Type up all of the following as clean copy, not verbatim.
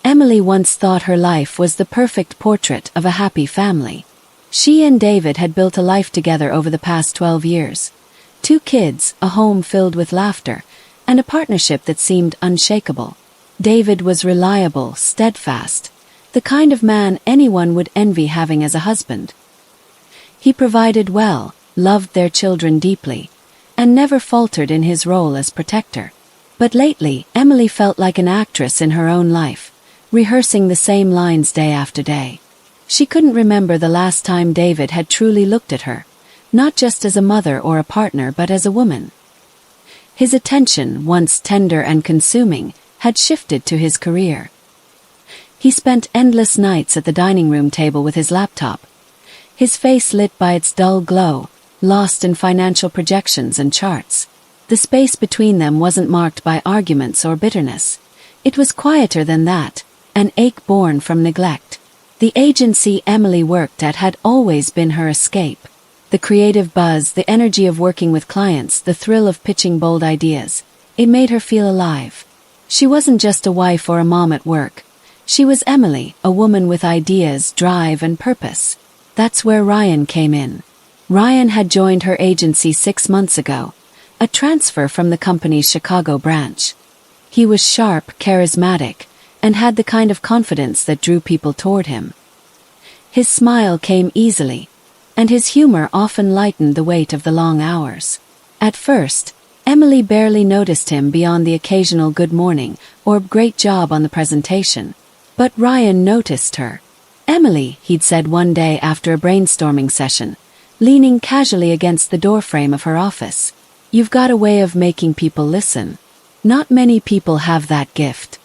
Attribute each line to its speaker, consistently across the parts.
Speaker 1: Emily once thought her life was the perfect portrait of a happy family. She and David had built a life together over the past 12 years. 2 kids, a home filled with laughter, and a partnership that seemed unshakable. David was reliable, steadfast, the kind of man anyone would envy having as a husband. He provided well, loved their children deeply, and never faltered in his role as protector. But lately, Emily felt like an actress in her own life, rehearsing the same lines day after day. She couldn't remember the last time David had truly looked at her, not just as a mother or a partner but as a woman. His attention, once tender and consuming, had shifted to his career. He spent endless nights at the dining room table with his laptop, his face lit by its dull glow, lost in financial projections and charts. The space between them wasn't marked by arguments or bitterness. It was quieter than that, an ache born from neglect. The agency Emily worked at had always been her escape. The creative buzz, the energy of working with clients, the thrill of pitching bold ideas. It made her feel alive. She wasn't just a wife or a mom at work. She was Emily, a woman with ideas, drive, and purpose. That's where Ryan came in. Ryan had joined her agency 6 months ago, a transfer from the company's Chicago branch. He was sharp, charismatic, and had the kind of confidence that drew people toward him. His smile came easily, and his humor often lightened the weight of the long hours. At first, Emily barely noticed him beyond the occasional good morning or great job on the presentation. But Ryan noticed her. "Emily," he'd said one day after a brainstorming session, leaning casually against the doorframe of her office. "You've got a way of making people listen. Not many people have that gift."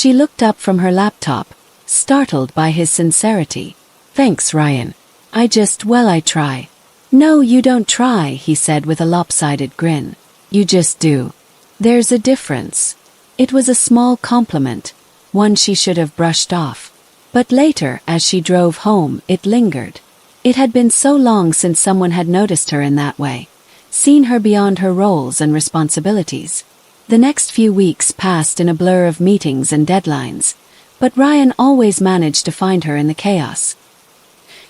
Speaker 1: She looked up from her laptop, startled by his sincerity. "Thanks, Ryan. I try." "No, you don't try," he said with a lopsided grin. "You just do. There's a difference." It was a small compliment, one she should have brushed off. But later, as she drove home, it lingered. It had been so long since someone had noticed her in that way, seen her beyond her roles and responsibilities. The next few weeks passed in a blur of meetings and deadlines, but Ryan always managed to find her in the chaos.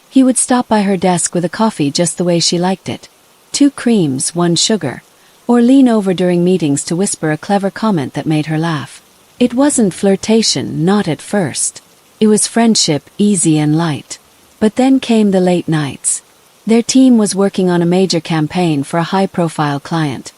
Speaker 1: He would stop by her desk with a coffee just the way she liked it, 2 creams, 1 sugar, or lean over during meetings to whisper a clever comment that made her laugh. It wasn't flirtation, not at first. It was friendship, easy and light. But then came the late nights. Their team was working on a major campaign for a high-profile client,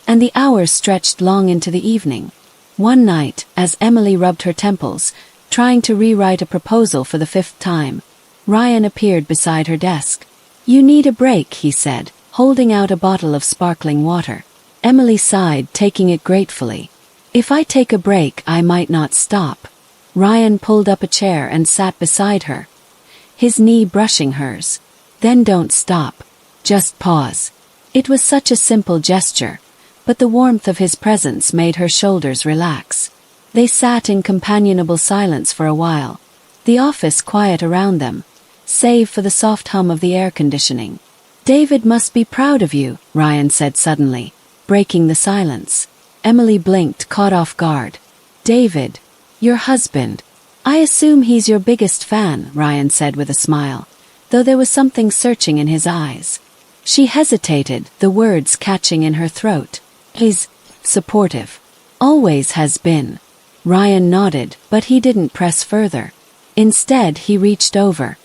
Speaker 1: and the hours stretched long into the evening. One night, as Emily rubbed her temples, trying to rewrite a proposal for the 5th time, Ryan appeared beside her desk. "You need a break," he said, holding out a bottle of sparkling water. Emily sighed, taking it gratefully. "If I take a break, I might not stop." Ryan pulled up a chair and sat beside her, his knee brushing hers. "Then don't stop. Just pause." It was such a simple gesture, but the warmth of his presence made her shoulders relax. They sat in companionable silence for a while, the office quiet around them, save for the soft hum of the air conditioning. "David must be proud of you," Ryan said suddenly, breaking the silence. Emily blinked, caught off guard. "David, your husband. I assume he's your biggest fan," Ryan said with a smile, though there was something searching in his eyes. She hesitated, the words catching in her throat. "He's supportive. Always has been." Ryan nodded, but he didn't press further. Instead, he reached over,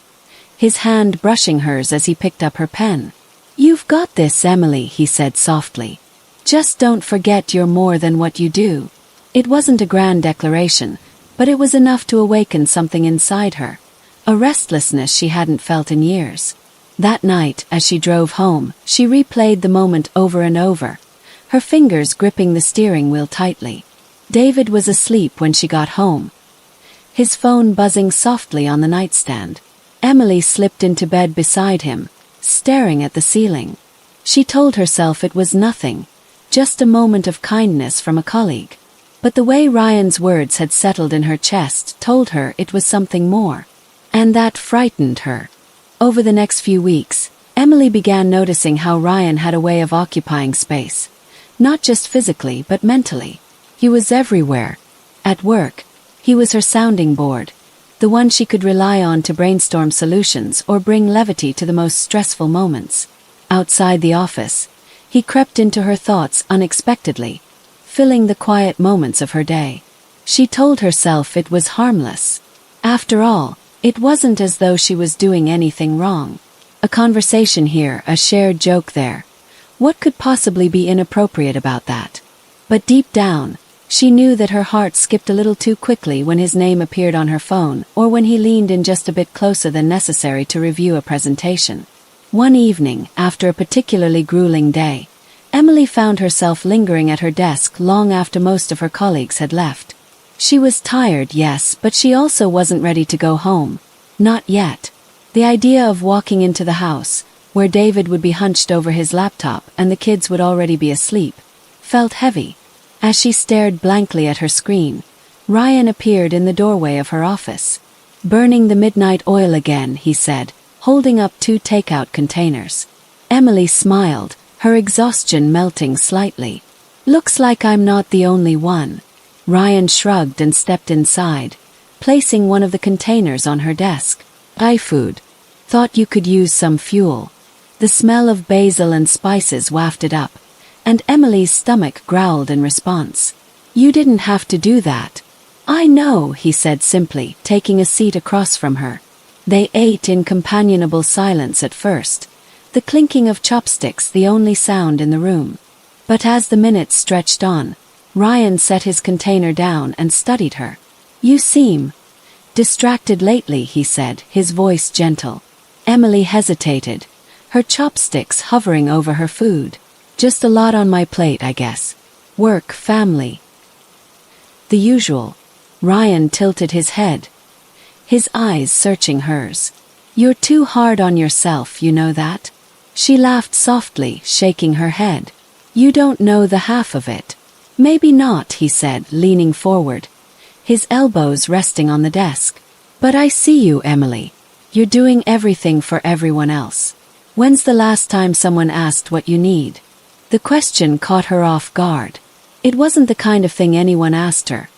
Speaker 1: his hand brushing hers as he picked up her pen. "You've got this, Emily," he said softly. "Just don't forget you're more than what you do." It wasn't a grand declaration, but it was enough to awaken something inside her, a restlessness she hadn't felt in years. That night, as she drove home, she replayed the moment over and over, her fingers gripping the steering wheel tightly. David was asleep when she got home, his phone buzzing softly on the nightstand. Emily slipped into bed beside him, staring at the ceiling. She told herself it was nothing, just a moment of kindness from a colleague. But the way Ryan's words had settled in her chest told her it was something more. And that frightened her. Over the next few weeks, Emily began noticing how Ryan had a way of occupying space, not just physically but mentally. He was everywhere. At work, He was her sounding board, the one she could rely on to brainstorm solutions or bring levity to the most stressful moments. Outside the office, he crept into her thoughts unexpectedly, filling the quiet moments of her day. She told herself it was harmless. After all, it wasn't as though she was doing anything wrong. A conversation here, a shared joke there. What could possibly be inappropriate about that? But deep down, she knew that her heart skipped a little too quickly when his name appeared on her phone or when he leaned in just a bit closer than necessary to review a presentation. One evening, after a particularly grueling day, Emily found herself lingering at her desk long after most of her colleagues had left. She was tired, yes, but she also wasn't ready to go home. Not yet. The idea of walking into the house, where David would be hunched over his laptop and the kids would already be asleep, felt heavy. As she stared blankly at her screen, Ryan appeared in the doorway of her office. "Burning the midnight oil again," he said, holding up 2 takeout containers. Emily smiled, her exhaustion melting slightly. "Looks like I'm not the only one." Ryan shrugged and stepped inside, placing one of the containers on her desk. "iFood. Thought you could use some fuel." The smell of basil and spices wafted up, and Emily's stomach growled in response. "You didn't have to do that." "I know," he said simply, taking a seat across from her. They ate in companionable silence at first, the clinking of chopsticks the only sound in the room. But as the minutes stretched on, Ryan set his container down and studied her. "You seem distracted lately," he said, his voice gentle. Emily hesitated, her chopsticks hovering over her food. "Just a lot on my plate, I guess. Work, family. The usual." Ryan tilted his head, his eyes searching hers. "You're too hard on yourself, you know that?" She laughed softly, shaking her head. "You don't know the half of it." "Maybe not," he said, leaning forward, his elbows resting on the desk. "But I see you, Emily. You're doing everything for everyone else. When's the last time someone asked what you need?" The question caught her off guard. It wasn't the kind of thing anyone asked her.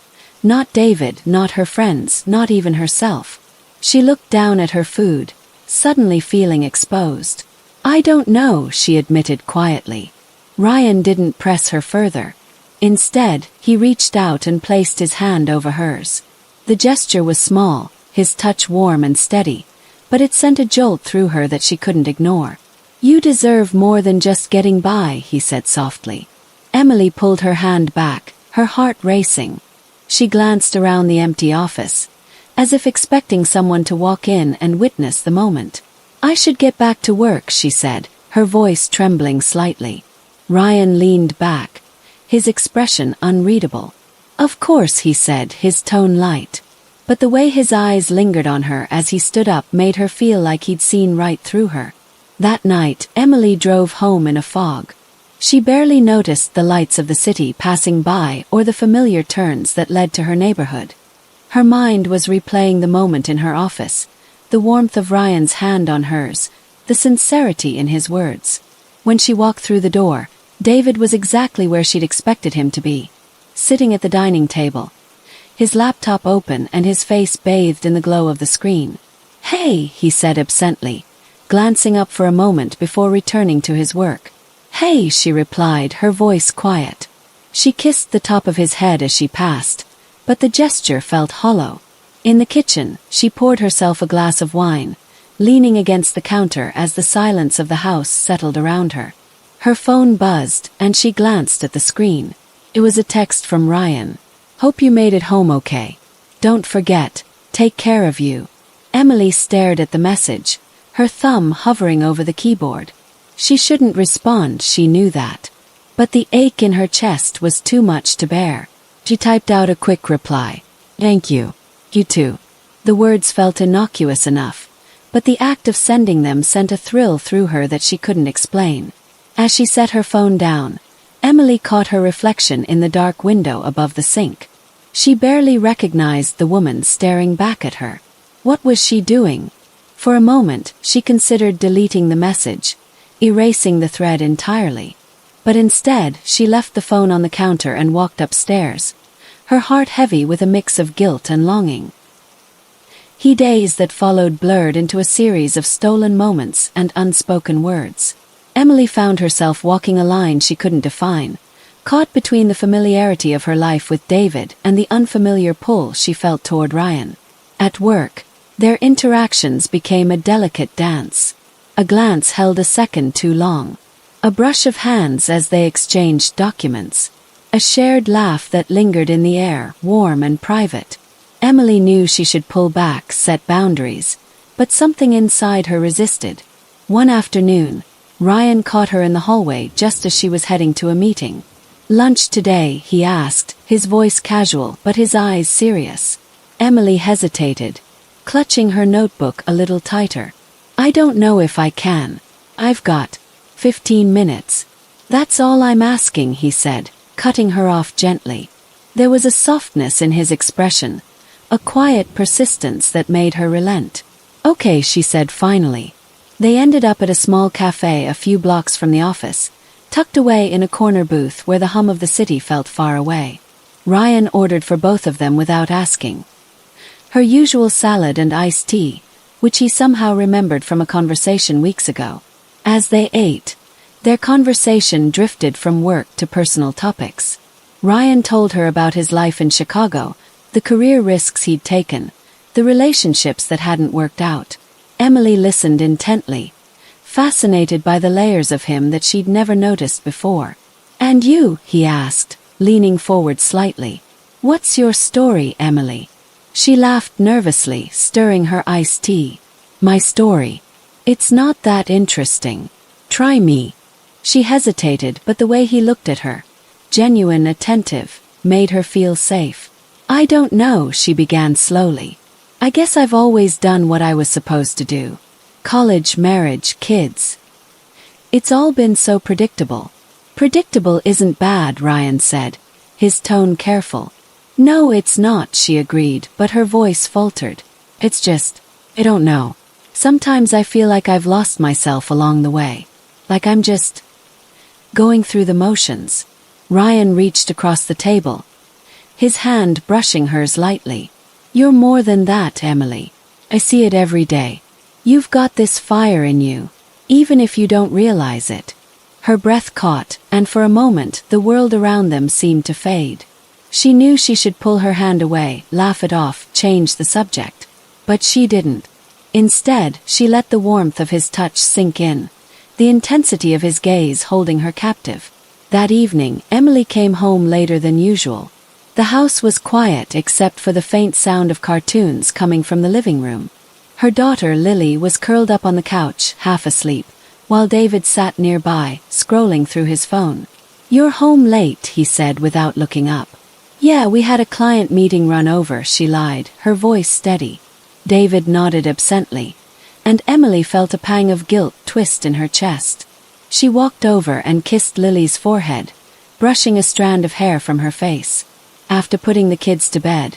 Speaker 1: Not David, not her friends, not even herself. She looked down at her food, suddenly feeling exposed. "I don't know," she admitted quietly. Ryan didn't press her further. Instead, he reached out and placed his hand over hers. The gesture was small, his touch warm and steady, but it sent a jolt through her that she couldn't ignore. "You deserve more than just getting by," he said softly. Emily pulled her hand back, her heart racing. She glanced around the empty office, as if expecting someone to walk in and witness the moment. "I should get back to work," she said, her voice trembling slightly. Ryan leaned back, his expression unreadable. "Of course," he said, his tone light. But the way his eyes lingered on her as he stood up made her feel like he'd seen right through her. That night, Emily drove home in a fog. She barely noticed the lights of the city passing by or the familiar turns that led to her neighborhood. Her mind was replaying the moment in her office, the warmth of Ryan's hand on hers, the sincerity in his words. When she walked through the door, David was exactly where she'd expected him to be, sitting at the dining table, his laptop open and his face bathed in the glow of the screen. "Hey," he said absently, glancing up for a moment before returning to his work. "Hey," she replied, her voice quiet. She kissed the top of his head as she passed, but the gesture felt hollow. In the kitchen, she poured herself a glass of wine, leaning against the counter as the silence of the house settled around her. Her phone buzzed, and she glanced at the screen. It was a text from Ryan. "Hope you made it home okay. Don't forget, take care of you." Emily stared at the message, her thumb hovering over the keyboard. She shouldn't respond, she knew that. But the ache in her chest was too much to bear. She typed out a quick reply. "Thank you. You too." The words felt innocuous enough, but the act of sending them sent a thrill through her that she couldn't explain. As she set her phone down, Emily caught her reflection in the dark window above the sink. She barely recognized the woman staring back at her. What was she doing? For a moment, she considered deleting the message, erasing the thread entirely. But instead, she left the phone on the counter and walked upstairs, her heart heavy with a mix of guilt and longing. Days that followed blurred into a series of stolen moments and unspoken words. Emily found herself walking a line she couldn't define, caught between the familiarity of her life with David and the unfamiliar pull she felt toward Ryan. At work, their interactions became a delicate dance. A glance held a second too long. A brush of hands as they exchanged documents. A shared laugh that lingered in the air, warm and private. Emily knew she should pull back, set boundaries, but something inside her resisted. One afternoon, Ryan caught her in the hallway just as she was heading to a meeting. "Lunch today?" he asked, his voice casual but his eyes serious. Emily hesitated, clutching her notebook a little tighter. "I don't know if I can. I've got 15 minutes. That's all I'm asking," he said, cutting her off gently. There was a softness in his expression, a quiet persistence that made her relent. "Okay," she said finally. They ended up at a small cafe a few blocks from the office, tucked away in a corner booth where the hum of the city felt far away. Ryan ordered for both of them without asking. Her usual salad and iced tea, which he somehow remembered from a conversation weeks ago. As they ate, their conversation drifted from work to personal topics. Ryan told her about his life in Chicago, the career risks he'd taken, the relationships that hadn't worked out. Emily listened intently, fascinated by the layers of him that she'd never noticed before. "And you?" he asked, leaning forward slightly. "What's your story, Emily?" She laughed nervously, stirring her iced tea. "My story? It's not that interesting. Try me." She hesitated, but the way he looked at her, genuine, attentive, made her feel safe. "I don't know," she began slowly. "I guess I've always done what I was supposed to do. College, marriage, kids. It's all been so predictable." "Predictable isn't bad," Ryan said, his tone careful. "No, it's not," she agreed, but her voice faltered. "It's just, I don't know. Sometimes I feel like I've lost myself along the way. Like I'm just going through the motions." Ryan reached across the table, his hand brushing hers lightly. "You're more than that, Emily. I see it every day. You've got this fire in you, even if you don't realize it." Her breath caught, and for a moment the world around them seemed to fade. She knew she should pull her hand away, laugh it off, change the subject. But she didn't. Instead, she let the warmth of his touch sink in, the intensity of his gaze holding her captive. That evening, Emily came home later than usual. The house was quiet except for the faint sound of cartoons coming from the living room. Her daughter, Lily, was curled up on the couch, half asleep, while David sat nearby, scrolling through his phone. "You're home late," he said without looking up. "Yeah, we had a client meeting run over," she lied, her voice steady. David nodded absently, and Emily felt a pang of guilt twist in her chest. She walked over and kissed Lily's forehead, brushing a strand of hair from her face. After putting the kids to bed,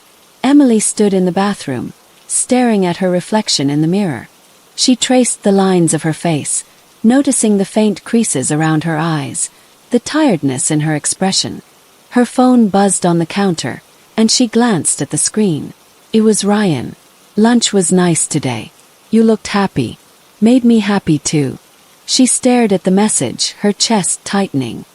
Speaker 1: Emily stood in the bathroom, staring at her reflection in the mirror. She traced the lines of her face, noticing the faint creases around her eyes, the tiredness in her expression. Her phone buzzed on the counter, and she glanced at the screen. It was Ryan. "Lunch was nice today. You looked happy. Made me happy too." She stared at the message, her chest tightening.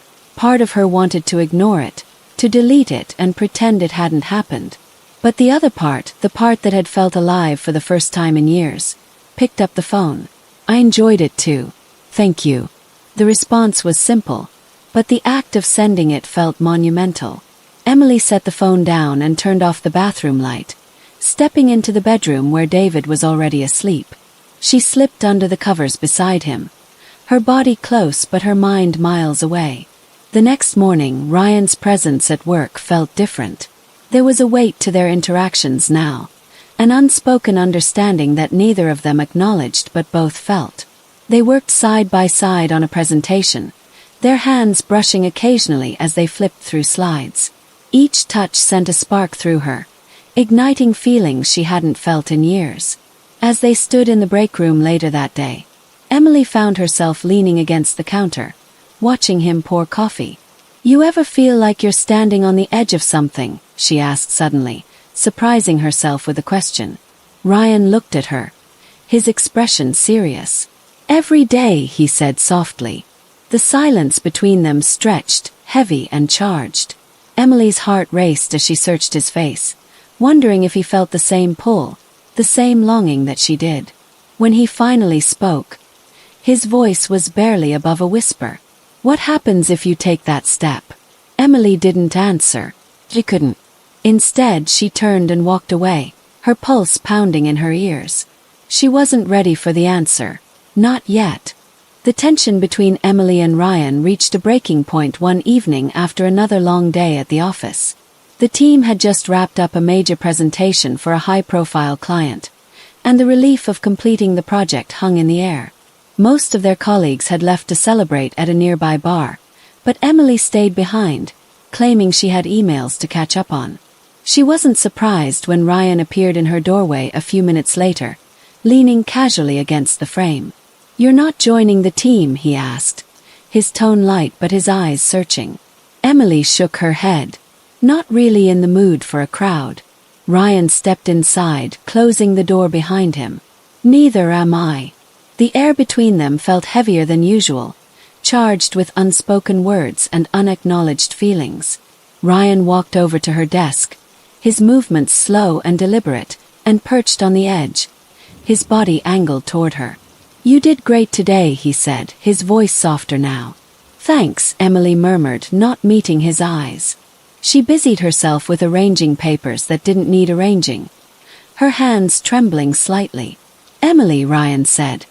Speaker 1: Part of her wanted to ignore it, to delete it and pretend it hadn't happened. But the other part, the part that had felt alive for the first time in years, picked up the phone. "I enjoyed it too. Thank you." The response was simple, but the act of sending it felt monumental. Emily set the phone down and turned off the bathroom light, stepping into the bedroom where David was already asleep. She slipped under the covers beside him, her body close but her mind miles away. The next morning, Ryan's presence at work felt different. There was a weight to their interactions now, an unspoken understanding that neither of them acknowledged but both felt. They worked side by side on a presentation, their hands brushing occasionally as they flipped through slides. Each touch sent a spark through her, igniting feelings she hadn't felt in years. As they stood in the break room later that day, Emily found herself leaning against the counter, watching him pour coffee. "You ever feel like you're standing on the edge of something?" she asked suddenly, surprising herself with a question. Ryan looked at her, his expression serious. Every day, he said softly. The silence between them stretched, heavy and charged. Emily's heart raced as she searched his face, wondering if he felt the same pull, the same longing that she did. When he finally spoke, his voice was barely above a whisper. What happens if you take that step? Emily didn't answer. She couldn't. Instead, she turned and walked away, her pulse pounding in her ears. She wasn't ready for the answer. Not yet. The tension between Emily and Ryan reached a breaking point one evening after another long day at the office. The team had just wrapped up a major presentation for a high-profile client, and the relief of completing the project hung in the air. Most of their colleagues had left to celebrate at a nearby bar, but Emily stayed behind, claiming she had emails to catch up on. She wasn't surprised when Ryan appeared in her doorway a few minutes later, leaning casually against the frame. "You're not joining the team?" he asked, his tone light but his eyes searching. Emily shook her head. Not really in the mood for a crowd. Ryan stepped inside, closing the door behind him. "Neither am I." The air between them felt heavier than usual, charged with unspoken words and unacknowledged feelings. Ryan walked over to her desk, his movements slow and deliberate, and perched on the edge, his body angled toward her. "You did great today," he said, his voice softer now. "Thanks," Emily murmured, not meeting his eyes. She busied herself with arranging papers that didn't need arranging, her hands trembling slightly. "Emily," Ryan said,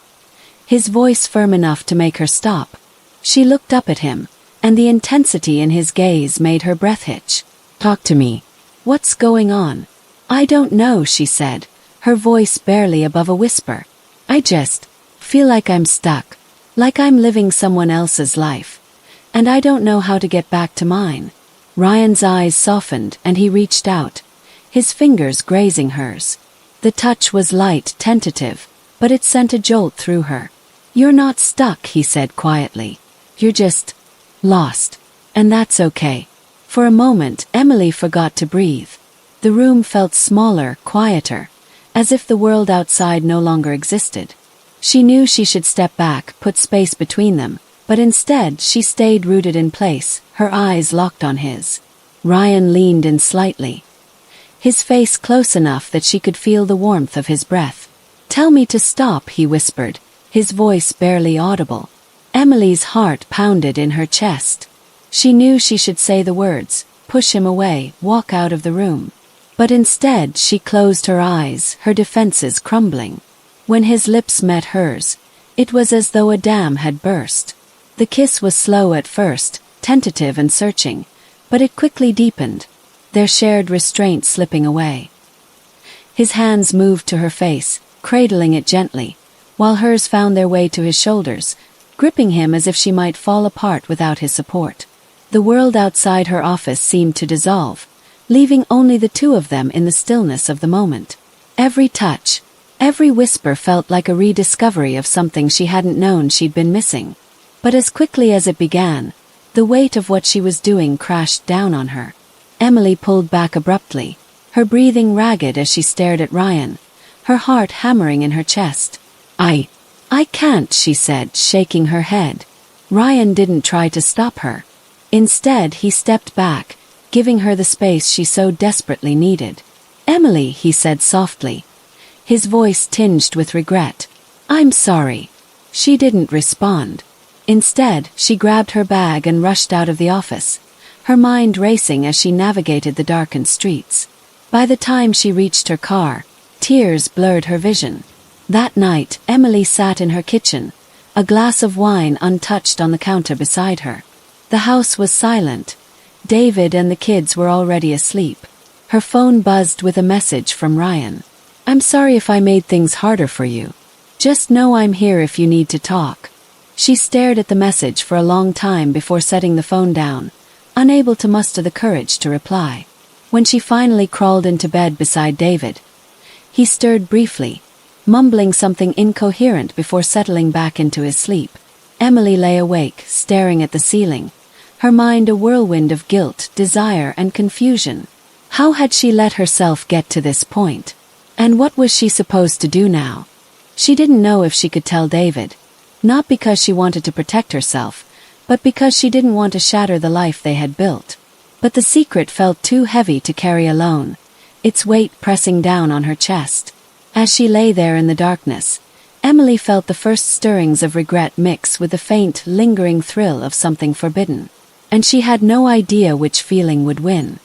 Speaker 1: his voice firm enough to make her stop. She looked up at him, and the intensity in his gaze made her breath hitch. "Talk to me. What's going on?" "I don't know," she said, her voice barely above a whisper. "I just feel like I'm stuck, like I'm living someone else's life, and I don't know how to get back to mine." Ryan's eyes softened and he reached out, his fingers grazing hers. The touch was light, tentative, but it sent a jolt through her. "You're not stuck," he said quietly. "You're just lost. And that's okay." For a moment, Emily forgot to breathe. The room felt smaller, quieter, as if the world outside no longer existed. She knew she should step back, put space between them, but instead she stayed rooted in place, her eyes locked on his. Ryan leaned in slightly, his face close enough that she could feel the warmth of his breath. "Tell me to stop," he whispered, his voice barely audible. Emily's heart pounded in her chest. She knew she should say the words, push him away, walk out of the room. But instead she closed her eyes, her defenses crumbling. When his lips met hers, it was as though a dam had burst. The kiss was slow at first, tentative and searching, but it quickly deepened, their shared restraint slipping away. His hands moved to her face, cradling it gently, while hers found their way to his shoulders, gripping him as if she might fall apart without his support. The world outside her office seemed to dissolve, leaving only the two of them in the stillness of the moment. Every touch, every whisper felt like a rediscovery of something she hadn't known she'd been missing. But as quickly as it began, the weight of what she was doing crashed down on her. Emily pulled back abruptly, her breathing ragged as she stared at Ryan, her heart hammering in her chest. I can't," she said, shaking her head. Ryan didn't try to stop her. Instead, he stepped back, giving her the space she so desperately needed. "Emily," he said softly, his voice tinged with regret. "I'm sorry." She didn't respond. Instead, she grabbed her bag and rushed out of the office, her mind racing as she navigated the darkened streets. By the time she reached her car, tears blurred her vision. That night, Emily sat in her kitchen, a glass of wine untouched on the counter beside her. The house was silent. David and the kids were already asleep. Her phone buzzed with a message from Ryan. "I'm sorry if I made things harder for you. Just know I'm here if you need to talk." She stared at the message for a long time before setting the phone down, unable to muster the courage to reply. When she finally crawled into bed beside David, he stirred briefly, mumbling something incoherent before settling back into his sleep. Emily lay awake, staring at the ceiling, her mind a whirlwind of guilt, desire, and confusion. How had she let herself get to this point? And what was she supposed to do now? She didn't know if she could tell David. Not because she wanted to protect herself, but because she didn't want to shatter the life they had built. But the secret felt too heavy to carry alone, its weight pressing down on her chest. As she lay there in the darkness, Emily felt the first stirrings of regret mix with the faint, lingering thrill of something forbidden. And she had no idea which feeling would win.